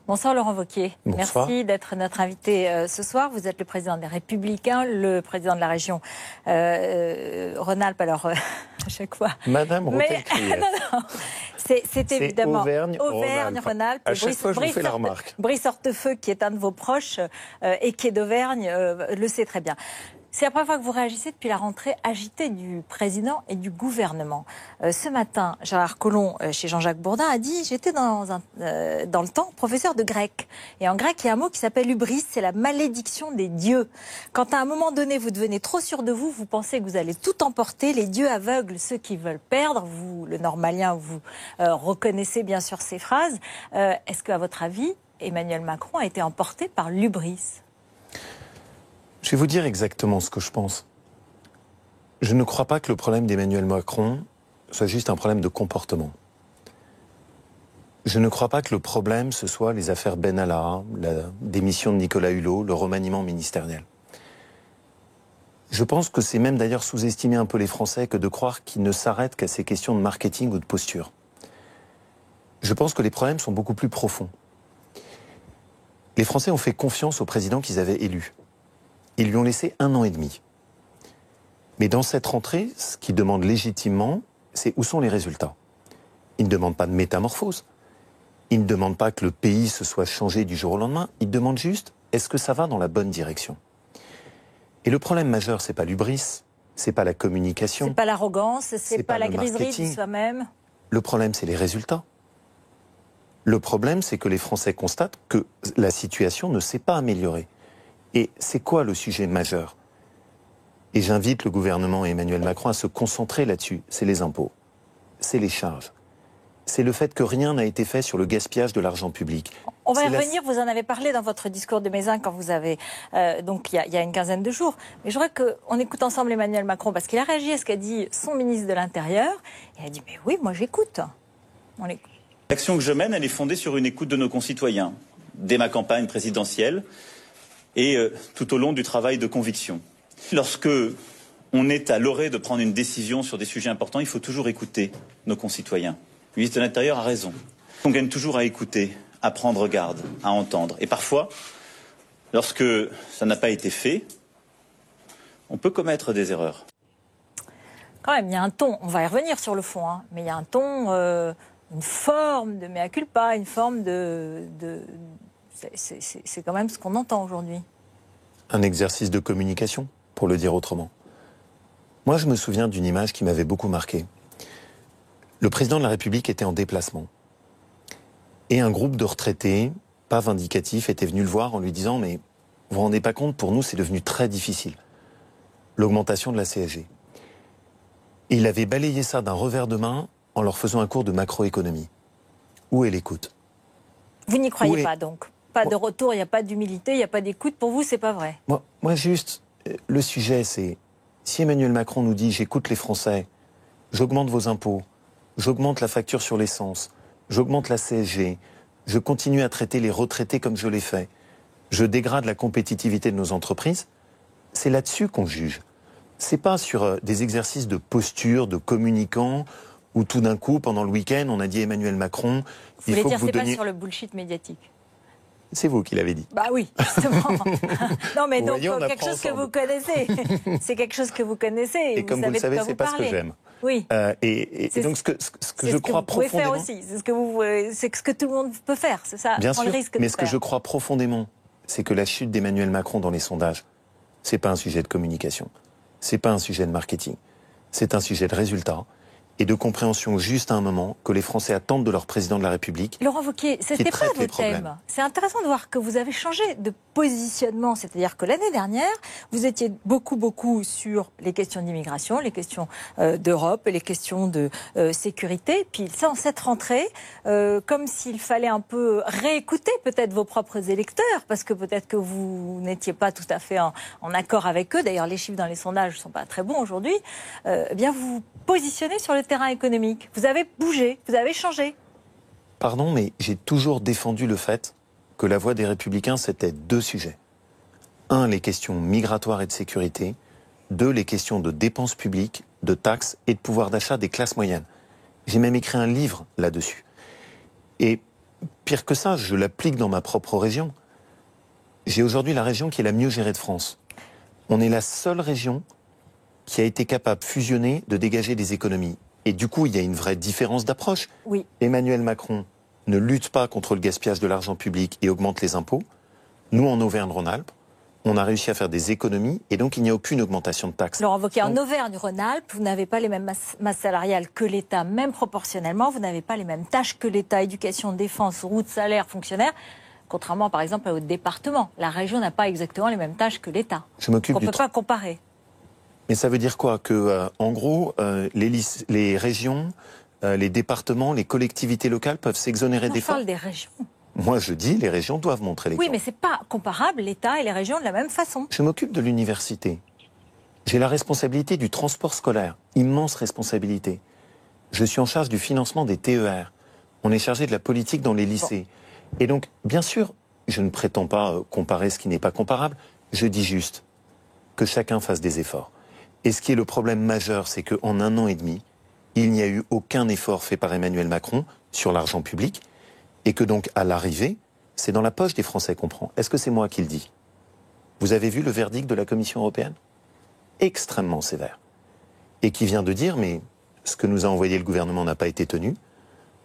Bonsoir Laurent Wauquiez. Bonsoir. Merci d'être notre invité ce soir. Vous êtes le président des Républicains, le président de la région Rhône-Alpes. Alors, à chaque fois. Madame Rotel-Krief. Non. C'est évidemment Auvergne-Rhône-Alpes. À chaque fois, je vous fais la remarque. Brice Hortefeux, qui est un de vos proches et qui est d'Auvergne, le sait très bien. C'est la première fois que vous réagissez depuis la rentrée agitée du président et du gouvernement. Ce matin, Gérard Collomb, chez Jean-Jacques Bourdin, a dit « J'étais dans le temps professeur de grec. Et en grec, il y a un mot qui s'appelle hubris, c'est la malédiction des dieux. Quand à un moment donné, vous devenez trop sûr de vous, vous pensez que vous allez tout emporter. Les dieux aveuglent ceux qui veulent perdre. » Vous, le normalien, vous reconnaissez bien sûr ces phrases. Est-ce qu'à votre avis, Emmanuel Macron a été emporté par l'hubris ? Je vais vous dire exactement ce que je pense. Je ne crois pas que le problème d'Emmanuel Macron soit juste un problème de comportement. Je ne crois pas que le problème, ce soit les affaires Benalla, la démission de Nicolas Hulot, le remaniement ministériel. Je pense que c'est même d'ailleurs sous-estimer un peu les Français que de croire qu'ils ne s'arrêtent qu'à ces questions de marketing ou de posture. Je pense que les problèmes sont beaucoup plus profonds. Les Français ont fait confiance au président qu'ils avaient élu. Ils lui ont laissé 1 an et demi. Mais dans cette rentrée, ce qu'ils demandent légitimement, c'est où sont les résultats. Ils ne demandent pas de métamorphose. Ils ne demandent pas que le pays se soit changé du jour au lendemain. Ils demandent juste, est-ce que ça va dans la bonne direction? Et le problème majeur, c'est pas l'hubris, c'est pas la communication. C'est pas l'arrogance, c'est pas la griserie de soi-même. Le problème, c'est les résultats. Le problème, c'est que les Français constatent que la situation ne s'est pas améliorée. Et c'est quoi le sujet majeur? Et j'invite le gouvernement et Emmanuel Macron à se concentrer là-dessus. C'est les impôts, c'est les charges, c'est le fait que rien n'a été fait sur le gaspillage de l'argent public. On va y revenir, vous en avez parlé dans votre discours de Mézin quand vous avez, donc il y a une quinzaine de jours. Mais je voudrais qu'on écoute ensemble Emmanuel Macron parce qu'il a réagi à ce qu'a dit son ministre de l'Intérieur. Il a dit, mais oui, moi j'écoute. On l'écoute. L'action que je mène, elle est fondée sur une écoute de nos concitoyens, dès ma campagne présidentielle et tout au long du travail de conviction. Lorsque on est à l'orée de prendre une décision sur des sujets importants, il faut toujours écouter nos concitoyens. Le ministre de l'Intérieur a raison. On gagne toujours à écouter, à prendre garde, à entendre. Et parfois, lorsque ça n'a pas été fait, on peut commettre des erreurs. Quand même, il y a un ton, on va y revenir sur le fond, hein, mais il y a un ton, une forme de mea culpa, une forme c'est quand même ce qu'on entend aujourd'hui. Un exercice de communication, pour le dire autrement. Moi, je me souviens d'une image qui m'avait beaucoup marqué. Le président de la République était en déplacement. Et un groupe de retraités, pas vindicatifs, était venu le voir en lui disant « Mais vous vous rendez pas compte, pour nous, c'est devenu très difficile. L'augmentation de la CSG. » Et il avait balayé ça d'un revers de main en leur faisant un cours de macroéconomie. Où est l'écoute? Vous n'y croyez pas, donc? Pas de retour, il n'y a pas d'humilité, il n'y a pas d'écoute. Pour vous, c'est pas vrai? Moi, juste, le sujet, c'est si Emmanuel Macron nous dit « J'écoute les Français, j'augmente vos impôts, j'augmente la facture sur l'essence, j'augmente la CSG, je continue à traiter les retraités comme je l'ai fait, je dégrade la compétitivité de nos entreprises », c'est là-dessus qu'on juge. C'est pas sur des exercices de posture, de communicants, où tout d'un coup, pendant le week-end, on a dit Emmanuel Macron, il faut que vous donniez... C'est pas sur le bullshit médiatique. C'est vous qui l'avez dit. Bah oui, justement. Non, mais donc, voyez, quelque chose que vous connaissez. C'est quelque chose que vous connaissez. Et comme vous le savez, c'est pas ce que j'aime. Oui. Et donc, ce que je crois profondément... C'est ce que vous pouvez faire aussi. C'est ce que tout le monde peut faire. C'est ça. Bien sûr, mais ce que je crois profondément, c'est que la chute d'Emmanuel Macron dans les sondages, c'est pas un sujet de communication. C'est pas un sujet de marketing. C'est un sujet de résultat et de compréhension juste à un moment que les Français attendent de leur président de la République. Laurent Wauquiez, c'était pas votre thème. C'est intéressant de voir que vous avez changé de positionnement. C'est-à-dire que l'année dernière, vous étiez beaucoup sur les questions d'immigration, les questions d'Europe, les questions de sécurité. Puis ça, en cette rentrée, comme s'il fallait un peu réécouter peut-être vos propres électeurs, parce que peut-être que vous n'étiez pas tout à fait en accord avec eux. D'ailleurs, les chiffres dans les sondages ne sont pas très bons aujourd'hui. Bien, vous vous positionnez sur le terrain économique. Vous avez bougé, vous avez changé. Pardon, mais j'ai toujours défendu le fait que la voie des Républicains, c'était 2 sujets. 1, les questions migratoires et de sécurité. 2, les questions de dépenses publiques, de taxes et de pouvoir d'achat des classes moyennes. J'ai même écrit un livre là-dessus. Et pire que ça, je l'applique dans ma propre région. J'ai aujourd'hui la région qui est la mieux gérée de France. On est la seule région qui a été capable, fusionner, de dégager des économies. Et du coup, il y a une vraie différence d'approche. Oui. Emmanuel Macron ne lutte pas contre le gaspillage de l'argent public et augmente les impôts. Nous, en Auvergne-Rhône-Alpes, on a réussi à faire des économies et donc il n'y a aucune augmentation de taxes. Laurent Wauquiez, en Auvergne-Rhône-Alpes, vous n'avez pas les mêmes masses salariales que l'État, même proportionnellement. Vous n'avez pas les mêmes tâches que l'État, éducation, défense, routes, salaires, fonctionnaires. Contrairement, par exemple, au département. La région n'a pas exactement les mêmes tâches que l'État. Je m'occupe On ne peut pas comparer. Mais ça veut dire quoi? Que, en gros, les régions, les départements, les collectivités locales peuvent s'exonérer d'efforts. On parle des régions. Moi, je dis, les régions doivent montrer l'exemple. Oui, mais ce n'est pas comparable, l'État et les régions, de la même façon. Je m'occupe de l'université. J'ai la responsabilité du transport scolaire. Immense responsabilité. Je suis en charge du financement des TER. On est chargé de la politique dans les lycées. Bon. Et donc, bien sûr, je ne prétends pas comparer ce qui n'est pas comparable. Je dis juste que chacun fasse des efforts. Et ce qui est le problème majeur, c'est qu'en 1 an et demi, il n'y a eu aucun effort fait par Emmanuel Macron sur l'argent public. Et que donc, à l'arrivée, c'est dans la poche des Français qu'on prend. Est-ce que c'est moi qui le dis? Vous avez vu le verdict de la Commission européenne? Extrêmement sévère. Et qui vient de dire, mais ce que nous a envoyé le gouvernement n'a pas été tenu.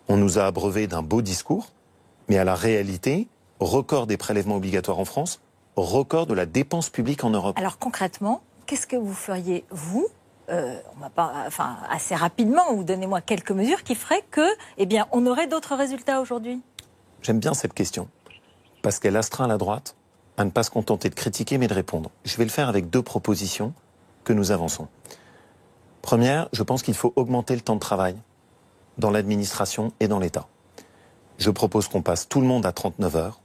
On nous a abreuvé d'un beau discours, mais à la réalité, record des prélèvements obligatoires en France, record de la dépense publique en Europe. Alors concrètement, qu'est-ce que vous feriez, vous, assez rapidement, ou donnez-moi quelques mesures qui feraient que, eh bien, on aurait d'autres résultats aujourd'hui? J'aime bien cette question, parce qu'elle astreint la droite à ne pas se contenter de critiquer, mais de répondre. Je vais le faire avec 2 propositions que nous avançons. Première, je pense qu'il faut augmenter le temps de travail dans l'administration et dans l'État. Je propose qu'on passe tout le monde à 39 heures,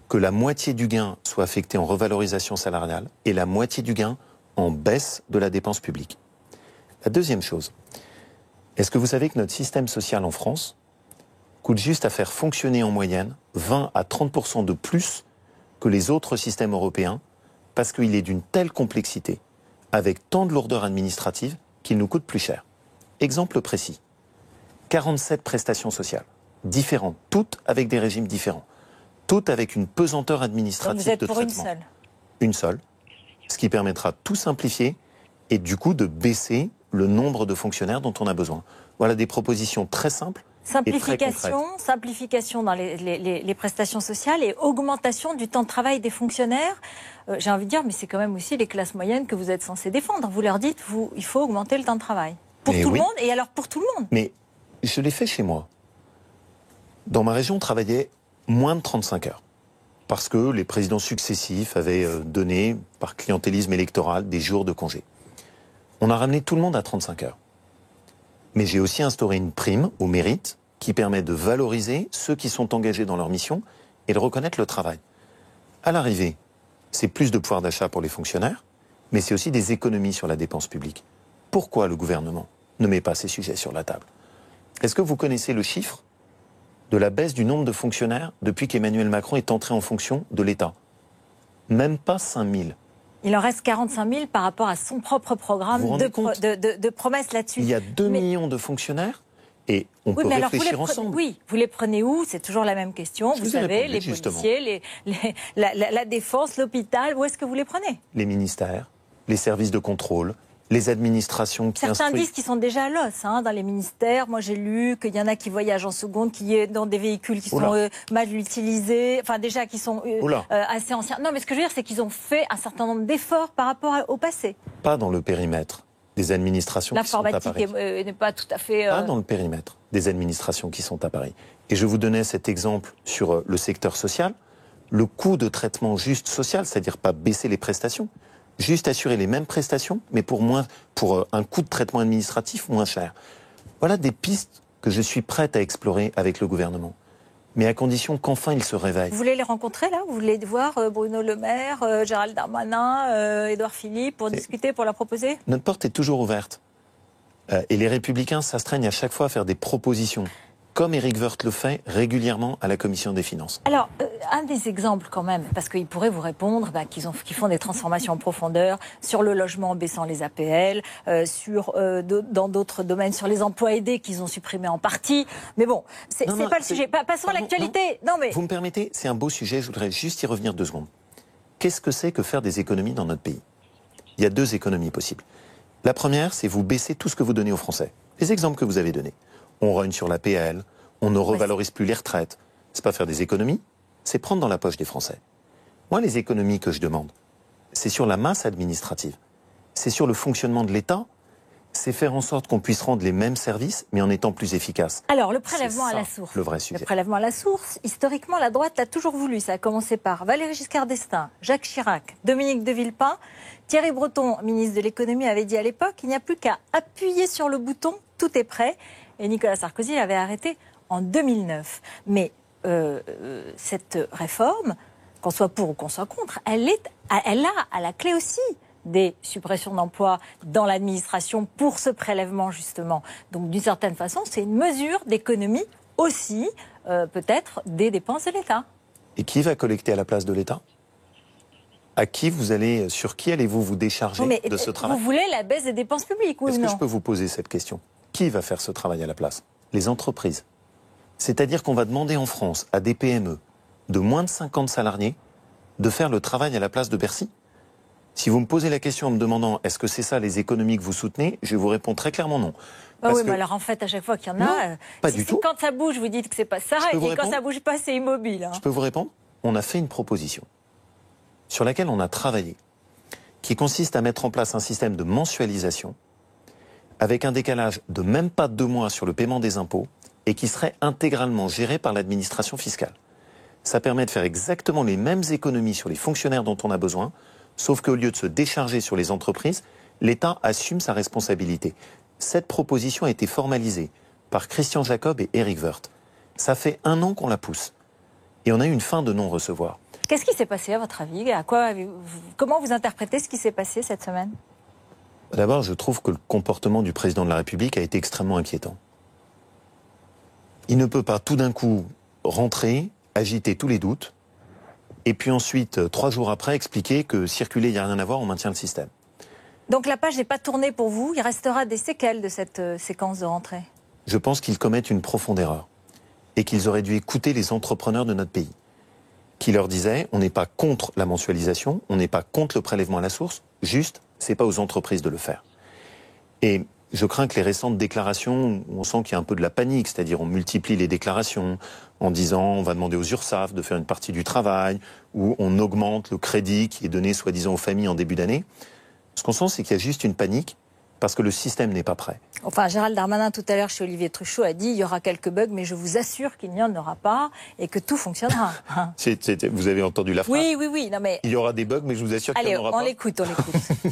que la moitié du gain soit affectée en revalorisation salariale et la moitié du gain en baisse de la dépense publique. La deuxième chose, est-ce que vous savez que notre système social en France coûte juste à faire fonctionner en moyenne 20 à 30% de plus que les autres systèmes européens, parce qu'il est d'une telle complexité, avec tant de lourdeur administrative, qu'il nous coûte plus cher. Exemple précis, 47 prestations sociales, différentes, toutes avec des régimes différents, toutes avec une pesanteur administrative de traitement. Donc vous êtes pour une seule? Une seule, ce qui permettra de tout simplifier et du coup de baisser le nombre de fonctionnaires dont on a besoin. Voilà des propositions très simples. Simplification dans les prestations sociales et augmentation du temps de travail des fonctionnaires. J'ai envie de dire, mais c'est quand même aussi les classes moyennes que vous êtes censés défendre. Vous leur dites, il faut augmenter le temps de travail. Pour tout le monde, et alors pour tout le monde. Mais je l'ai fait chez moi. Dans ma région, on travaillait moins de 35 heures. Parce que les présidents successifs avaient donné, par clientélisme électoral, des jours de congé. On a ramené tout le monde à 35 heures. Mais j'ai aussi instauré une prime au mérite qui permet de valoriser ceux qui sont engagés dans leur mission et de reconnaître le travail. À l'arrivée, c'est plus de pouvoir d'achat pour les fonctionnaires, mais c'est aussi des économies sur la dépense publique. Pourquoi le gouvernement ne met pas ces sujets sur la table? Est-ce que vous connaissez le chiffre de la baisse du nombre de fonctionnaires depuis qu'Emmanuel Macron est entré en fonction de l'État? Même pas 5 000. Il en reste 45 000 par rapport à son propre programme de promesses là-dessus. Il y a 2 millions de fonctionnaires et on peut réfléchir ensemble. Oui, vous les prenez où? C'est toujours la même question. Vous savez, les policiers, la défense, l'hôpital, où est-ce que vous les prenez? Les ministères, les services de contrôle, les administrations qui Certains disent qu'ils sont déjà à l'os dans les ministères. Moi, j'ai lu qu'il y en a qui voyagent en seconde, qui est dans des véhicules qui sont mal utilisés, enfin déjà qui sont assez anciens. Non, mais ce que je veux dire, c'est qu'ils ont fait un certain nombre d'efforts par rapport au passé. Pas dans le périmètre des administrations qui sont à Paris. L'informatique n'est pas tout à fait... Pas dans le périmètre des administrations qui sont à Paris. Et je vous donnais cet exemple sur le secteur social. Le coût de traitement juste social, c'est-à-dire pas baisser les prestations, juste assurer les mêmes prestations, mais pour un coût de traitement administratif moins cher. Voilà des pistes que je suis prête à explorer avec le gouvernement. Mais à condition qu'enfin il se réveille. Vous voulez les rencontrer là? Vous voulez voir Bruno Le Maire, Gérald Darmanin, Édouard Philippe pour discuter, pour leur proposer? Notre porte est toujours ouverte. Et les Républicains s'astreignent à chaque fois à faire des propositions. comme Éric Woerth le fait régulièrement à la Commission des finances. Alors, un des exemples quand même, parce qu'ils pourraient vous répondre qu'ils font des transformations en profondeur sur le logement en baissant les APL, dans d'autres domaines, sur les emplois aidés qu'ils ont supprimés en partie. Mais bon, c'est pas le sujet. Passons à l'actualité. Non, mais... Vous me permettez, c'est un beau sujet, je voudrais juste y revenir 2 secondes. Qu'est-ce que c'est que faire des économies dans notre pays? Il y a 2 économies possibles. La première, c'est vous baisser tout ce que vous donnez aux Français. Les exemples que vous avez donnés. On rogne sur l'APL, on ne revalorise plus les retraites. C'est pas faire des économies, c'est prendre dans la poche des Français. Moi, les économies que je demande, c'est sur la masse administrative. C'est sur le fonctionnement de l'État. C'est faire en sorte qu'on puisse rendre les mêmes services, mais en étant plus efficace. Alors, le prélèvement à la source. Le vrai sujet. Le prélèvement à la source, historiquement, la droite l'a toujours voulu. Ça a commencé par Valéry Giscard d'Estaing, Jacques Chirac, Dominique de Villepin. Thierry Breton, ministre de l'économie, avait dit à l'époque qu'il n'y a plus qu'à appuyer sur le bouton, tout est prêt. Et Nicolas Sarkozy l'avait arrêté en 2009. Mais cette réforme, qu'on soit pour ou qu'on soit contre, elle a à la clé aussi des suppressions d'emplois dans l'administration pour ce prélèvement justement. Donc d'une certaine façon, c'est une mesure d'économie aussi, peut-être, des dépenses de l'État. Et qui va collecter à la place de l'État ? Sur qui allez-vous vous décharger de ce travail ? Vous voulez la baisse des dépenses publiques, oui ou non ? Est-ce que je peux vous poser cette question ? Qui va faire ce travail à la place ? Les entreprises. C'est-à-dire qu'on va demander en France à des PME de moins de 50 salariés de faire le travail à la place de Bercy ? Si vous me posez la question en me demandant est-ce que c'est ça les économies que vous soutenez, je vous réponds très clairement non. Oui, mais alors en fait, à chaque fois qu'il y en a, pas du tout. Quand ça bouge, vous dites que c'est pas ça, et quand ça bouge pas, c'est immobile. Hein. Je peux vous répondre ? On a fait une proposition sur laquelle on a travaillé, qui consiste à mettre en place un système de mensualisation avec un décalage de même pas 2 mois sur le paiement des impôts et qui serait intégralement géré par l'administration fiscale. Ça permet de faire exactement les mêmes économies sur les fonctionnaires dont on a besoin, sauf qu'au lieu de se décharger sur les entreprises, l'État assume sa responsabilité. Cette proposition a été formalisée par Christian Jacob et Éric Woerth. Ça fait 1 an qu'on la pousse. Et on a eu une fin de non-recevoir. Qu'est-ce qui s'est passé à votre avis ? Comment vous interprétez ce qui s'est passé cette semaine ? D'abord, je trouve que le comportement du président de la République a été extrêmement inquiétant. Il ne peut pas tout d'un coup rentrer, agiter tous les doutes, et puis ensuite, 3 jours après, expliquer que circuler, il n'y a rien à voir, on maintient le système. Donc la page n'est pas tournée pour vous, il restera des séquelles de cette séquence de rentrée ? Je pense qu'ils commettent une profonde erreur, et qu'ils auraient dû écouter les entrepreneurs de notre pays, qui leur disaient, on n'est pas contre la mensualisation, on n'est pas contre le prélèvement à la source, juste, c'est pas aux entreprises de le faire. Et je crains que les récentes déclarations, on sent qu'il y a un peu de la panique, c'est-à-dire on multiplie les déclarations en disant on va demander aux URSSAF de faire une partie du travail, ou on augmente le crédit qui est donné soi-disant aux familles en début d'année. Ce qu'on sent, c'est qu'il y a juste une panique parce que le système n'est pas prêt. Enfin, Gérald Darmanin, tout à l'heure, chez Olivier Truchot, a dit il y aura quelques bugs, mais je vous assure qu'il n'y en aura pas et que tout fonctionnera. Vous avez entendu la phrase ? Oui. Non, mais... Il y aura des bugs, mais je vous assure qu'il n'y en aura pas. Allez, on l'écoute.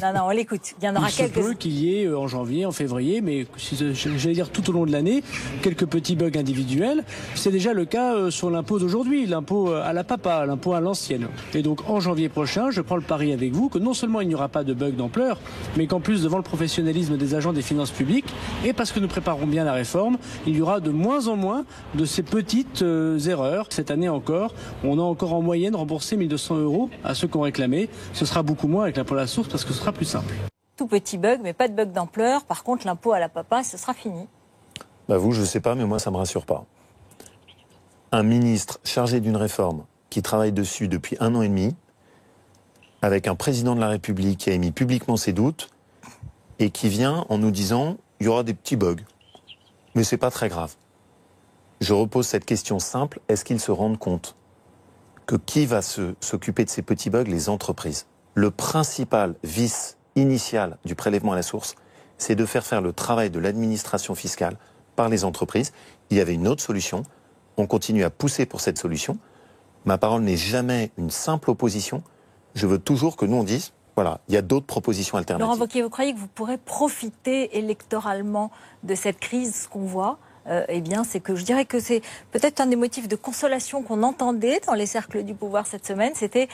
Non, on l'écoute. Il y en aura quelques... Il se peut qu'il y ait en janvier, en février, mais j'allais dire tout au long de l'année, quelques petits bugs individuels. C'est déjà le cas sur l'impôt d'aujourd'hui, l'impôt à la papa, l'impôt à l'ancienne. Et donc, en janvier prochain, je prends le pari avec vous que non seulement il n'y aura pas de bugs d'ampleur, mais qu'en plus, devant le professionnalisme des agents des finances publiques, et parce que nous préparons bien la réforme, il y aura de moins en moins de ces petites erreurs. Cette année encore, on a encore en moyenne remboursé 1 200 € à ceux qui ont réclamé. Ce sera beaucoup moins avec l'impôt à la source parce que ce sera plus simple. Tout petit bug, mais pas de bug d'ampleur. Par contre, l'impôt à la papa, ce sera fini. Vous, je ne sais pas, mais moi, ça ne me rassure pas. Un ministre chargé d'une réforme qui travaille dessus depuis 1 an et demi, avec un président de la République qui a émis publiquement ses doutes, et qui vient en nous disant il y aura des petits bugs, mais c'est pas très grave. Je repose cette question simple, est-ce qu'ils se rendent compte que qui va s'occuper de ces petits bugs ? Les entreprises. Le principal vice initial du prélèvement à la source, c'est de faire le travail de l'administration fiscale par les entreprises. Il y avait une autre solution, on continue à pousser pour cette solution. Ma parole n'est jamais une simple opposition, je veux toujours que nous on dise voilà, il y a d'autres propositions alternatives. Laurent Wauquiez, vous croyez que vous pourrez profiter électoralement de cette crise qu'on voit ? Eh bien, c'est que je dirais que c'est peut-être un des motifs de consolation qu'on entendait dans les cercles du pouvoir cette semaine. C'était,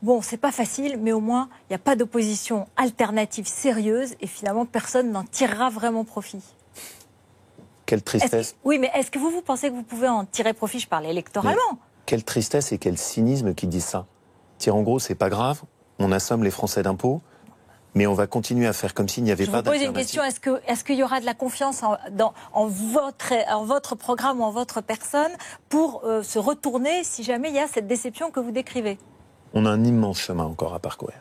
bon, c'est pas facile, mais au moins, il n'y a pas d'opposition alternative sérieuse et finalement, personne n'en tirera vraiment profit. quelle tristesse. Oui, mais est-ce que vous pensez que vous pouvez en tirer profit? Je parle électoralement. Mais quelle tristesse et quel cynisme qui disent ça. Tiens, en gros, c'est pas grave, on assomme les Français d'impôts, mais on va continuer à faire comme s'il n'y avait pas d'alternative. Je vous pose une question, est-ce qu'il y aura de la confiance en votre programme ou en votre personne pour se retourner si jamais il y a cette déception que vous décrivez? On a un immense chemin encore à parcourir.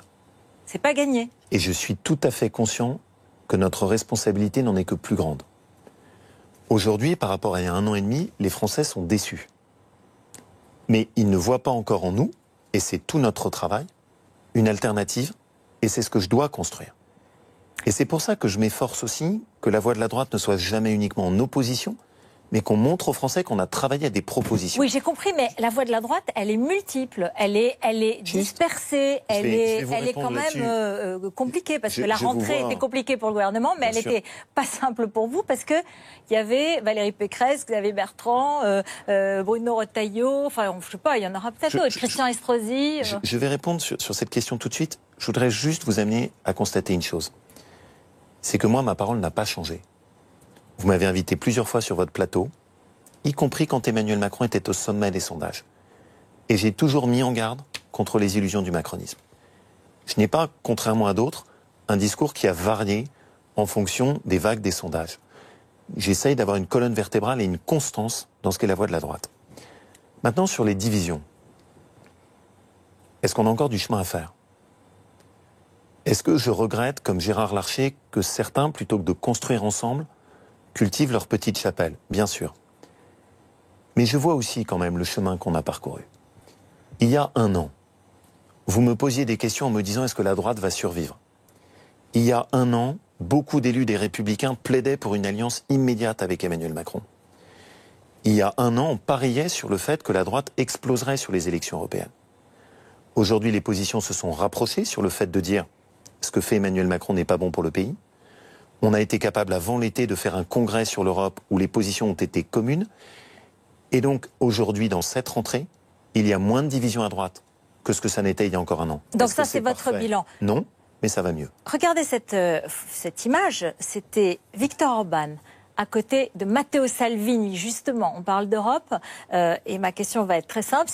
C'est pas gagné. Et je suis tout à fait conscient que notre responsabilité n'en est que plus grande. Aujourd'hui, par rapport à il y a 1 an et demi, les Français sont déçus. Mais ils ne voient pas encore en nous, et c'est tout notre travail, une alternative, et c'est ce que je dois construire. Et c'est pour ça que je m'efforce aussi que la voix de la droite ne soit jamais uniquement en opposition, mais qu'on montre aux Français qu'on a travaillé à des propositions. Oui, j'ai compris, mais la voix de la droite, elle est multiple, elle est dispersée, elle est quand même compliquée, parce que la rentrée était compliquée pour le gouvernement, mais elle n'était pas simple pour vous, parce qu'il y avait Valérie Pécresse, Xavier Bertrand, Bruno Retailleau, enfin, je ne sais pas, il y en aura peut-être d'autres, Christian Estrosi. Je vais répondre sur cette question tout de suite. Je voudrais juste vous amener à constater une chose. C'est que moi, ma parole n'a pas changé. Vous m'avez invité plusieurs fois sur votre plateau, y compris quand Emmanuel Macron était au sommet des sondages. Et j'ai toujours mis en garde contre les illusions du macronisme. Je n'ai pas, contrairement à d'autres, un discours qui a varié en fonction des vagues des sondages. J'essaye d'avoir une colonne vertébrale et une constance dans ce qu'est la voie de la droite. Maintenant, sur les divisions. Est-ce qu'on a encore du chemin à faire ? Est-ce que je regrette, comme Gérard Larcher, que certains, plutôt que de construire ensemble, cultivent leur petite chapelle? Bien sûr. Mais je vois aussi quand même le chemin qu'on a parcouru. Il y a 1 an, vous me posiez des questions en me disant est-ce que la droite va survivre? Il y a 1 an, beaucoup d'élus des Républicains plaidaient pour une alliance immédiate avec Emmanuel Macron. Il y a 1 an, on pariait sur le fait que la droite exploserait sur les élections européennes. Aujourd'hui, les positions se sont rapprochées sur le fait de dire ce que fait Emmanuel Macron n'est pas bon pour le pays. On a été capable avant l'été de faire un congrès sur l'Europe où les positions ont été communes. Et donc aujourd'hui, dans cette rentrée, il y a moins de divisions à droite que ce que ça n'était il y a encore 1 an. Donc ça, c'est votre bilan? Non, mais ça va mieux. Regardez cette image, c'était Viktor Orban à côté de Matteo Salvini, justement. On parle d'Europe et ma question va être très simple.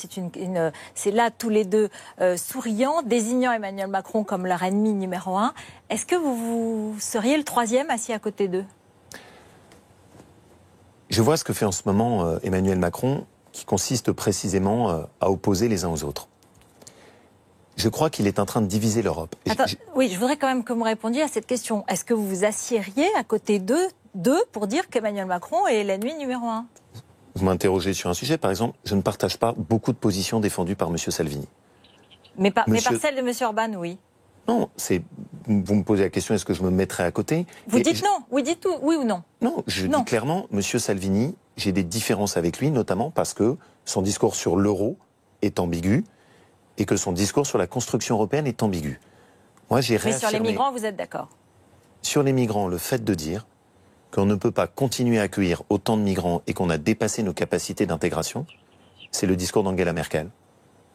C'est là tous les deux souriants, désignant Emmanuel Macron comme leur ennemi numéro 1. Est-ce que vous seriez le 3e assis à côté d'eux? Je vois ce que fait en ce moment Emmanuel Macron, qui consiste précisément à opposer les uns aux autres. Je crois qu'il est en train de diviser l'Europe. Oui, je voudrais quand même que vous me répondiez à cette question. Est-ce que vous vous assiériez à côté d'eux pour dire qu'Emmanuel Macron est l'ennemi numéro 1? Vous m'interrogez sur un sujet, par exemple, je ne partage pas beaucoup de positions défendues par M. Salvini. Mais par celle de M. Orban, oui. Non, vous me posez la question, est-ce que je me mettrais à côté? Vous dites non, oui, dites tout, oui ou non? Non, je dis clairement, M. Salvini, j'ai des différences avec lui, notamment parce que son discours sur l'euro est ambigu et que son discours sur la construction européenne est ambigu. Moi, j'ai réaffirmé... Mais sur les migrants, vous êtes d'accord? Sur les migrants, le fait de dire qu'on ne peut pas continuer à accueillir autant de migrants et qu'on a dépassé nos capacités d'intégration, c'est le discours d'Angela Merkel,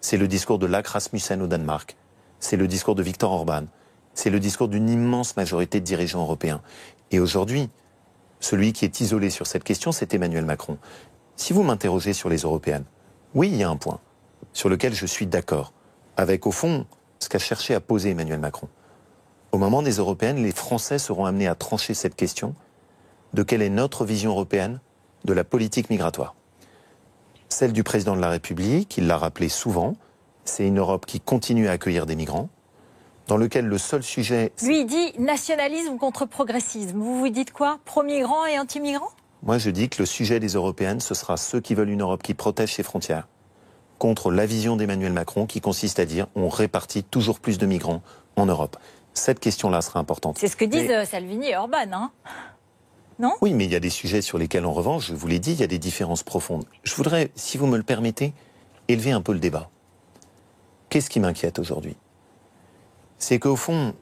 c'est le discours de Lars Rasmussen au Danemark, c'est le discours de Viktor Orban, c'est le discours d'une immense majorité de dirigeants européens. Et aujourd'hui, celui qui est isolé sur cette question, c'est Emmanuel Macron. Si vous m'interrogez sur les européennes, oui, il y a un point sur lequel je suis d'accord, avec au fond ce qu'a cherché à poser Emmanuel Macron. Au moment des européennes, les Français seront amenés à trancher cette question de quelle est notre vision européenne de la politique migratoire. Celle du président de la République, il l'a rappelé souvent, c'est une Europe qui continue à accueillir des migrants, dans lequel le seul sujet... Lui, il dit nationalisme contre progressisme. Vous vous dites quoi? Pro-migrants et anti-migrants? Moi, je dis que le sujet des européennes, ce sera ceux qui veulent une Europe qui protège ses frontières, contre la vision d'Emmanuel Macron qui consiste à dire on répartit toujours plus de migrants en Europe. Cette question-là sera importante. C'est ce que disent Salvini et Orban, hein? Non? Oui, mais il y a des sujets sur lesquels, en revanche, je vous l'ai dit, il y a des différences profondes. Je voudrais, si vous me le permettez, élever un peu le débat. Qu'est-ce qui m'inquiète aujourd'hui? C'est qu'au fond,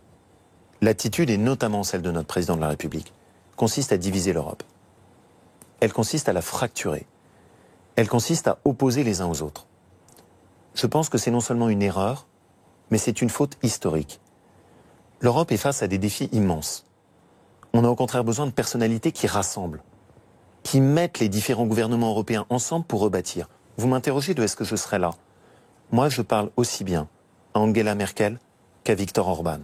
l'attitude, et notamment celle de notre président de la République, consiste à diviser l'Europe. Elle consiste à la fracturer. Elle consiste à opposer les uns aux autres. Je pense que c'est non seulement une erreur, mais c'est une faute historique. L'Europe est face à des défis immenses. On a au contraire besoin de personnalités qui rassemblent. qui mettent les différents gouvernements européens ensemble pour rebâtir. Vous m'interrogez de est-ce que je serai là? Moi, je parle aussi bien à Angela Merkel qu'à Viktor Orban.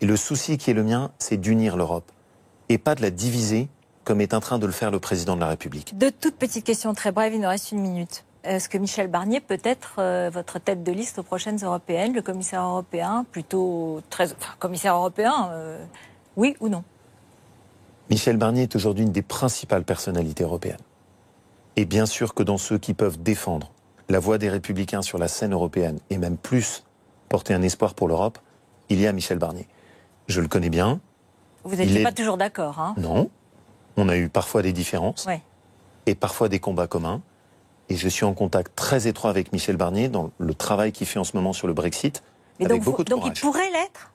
Et le souci qui est le mien, c'est d'unir l'Europe et pas de la diviser comme est en train de le faire le président de la République. Deux toutes petites questions très brèves, il nous reste 1 minute. Est-ce que Michel Barnier peut être votre tête de liste aux prochaines européennes, le commissaire européen, commissaire européen, oui ou non? Michel Barnier est aujourd'hui une des principales personnalités européennes. Et bien sûr que dans ceux qui peuvent défendre la voix des Républicains sur la scène européenne, et même plus porter un espoir pour l'Europe, il y a Michel Barnier. Je le connais bien. Vous n'étiez pas toujours d'accord, hein? Non. On a eu parfois des différences, et parfois des combats communs. Et je suis en contact très étroit avec Michel Barnier dans le travail qu'il fait en ce moment sur le Brexit, avec beaucoup de courage. Donc il pourrait l'être?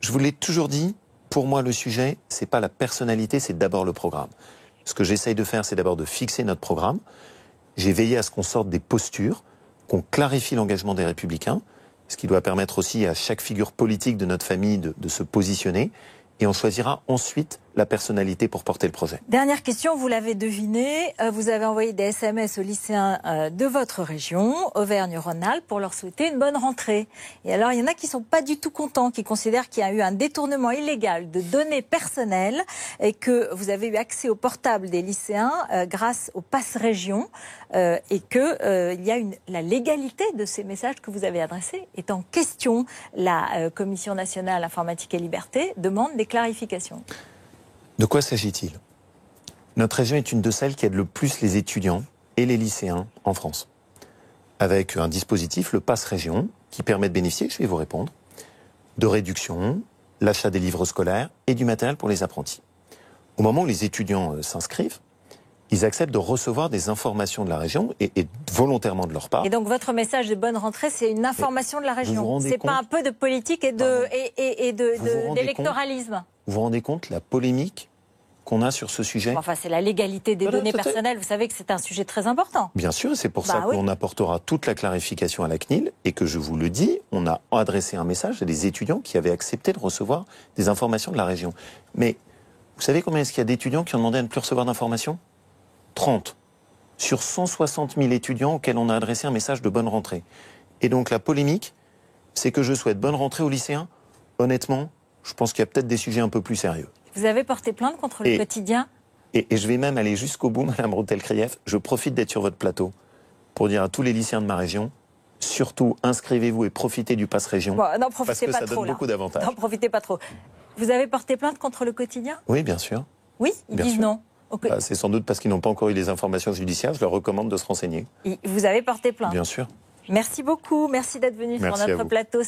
Je vous l'ai toujours dit, pour moi le sujet, c'est pas la personnalité, c'est d'abord le programme. Ce que j'essaye de faire, c'est d'abord de fixer notre programme. J'ai veillé à ce qu'on sorte des postures, qu'on clarifie l'engagement des Républicains, ce qui doit permettre aussi à chaque figure politique de notre famille de se positionner. Et on choisira ensuite la personnalité pour porter le projet. Dernière question, vous l'avez deviné, vous avez envoyé des SMS aux lycéens de votre région, Auvergne-Rhône-Alpes, pour leur souhaiter une bonne rentrée. Et alors, il y en a qui ne sont pas du tout contents, qui considèrent qu'il y a eu un détournement illégal de données personnelles et que vous avez eu accès au portable des lycéens grâce au Pass Région et que la légalité de ces messages que vous avez adressés est en question. La Commission nationale informatique et liberté demande des clarifications. De quoi s'agit-il? Notre région est une de celles qui aide le plus les étudiants et les lycéens en France. Avec un dispositif, le Pass Région, qui permet de bénéficier, je vais vous répondre, de réduction, l'achat des livres scolaires et du matériel pour les apprentis. Au moment où les étudiants s'inscrivent, ils acceptent de recevoir des informations de la région et volontairement de leur part. Et donc votre message de bonne rentrée, c'est une information de la région. C'est pas un peu de politique et d'électoralisme. Vous vous rendez compte la polémique qu'on a sur ce sujet? Enfin, c'est la légalité des données personnelles. Vous savez que c'est un sujet très important. Bien sûr, c'est pour ça qu'on apportera toute la clarification à la CNIL et que je vous le dis, on a adressé un message à des étudiants qui avaient accepté de recevoir des informations de la région. Mais vous savez combien est-ce qu'il y a d'étudiants qui ont demandé à ne plus recevoir d'informations? 30. Sur 160 000 étudiants auxquels on a adressé un message de bonne rentrée. Et donc la polémique, c'est que je souhaite bonne rentrée aux lycéens. Honnêtement, je pense qu'il y a peut-être des sujets un peu plus sérieux. Vous avez porté plainte contre le quotidien? Et je vais même aller jusqu'au bout, Madame Routel-Krief. Je profite d'être sur votre plateau pour dire à tous les lycéens de ma région, surtout inscrivez-vous et profitez du Pass Région. Bon, n'en profitez pas trop. Ça donne beaucoup d'avantages. N'en profitez pas trop. Vous avez porté plainte contre le quotidien? Oui, bien sûr. Oui, ils disent non. Bah, c'est sans doute parce qu'ils n'ont pas encore eu les informations judiciaires. Je leur recommande de se renseigner. Vous avez porté plainte? Bien sûr. Merci beaucoup. Merci d'être venu sur notre plateau.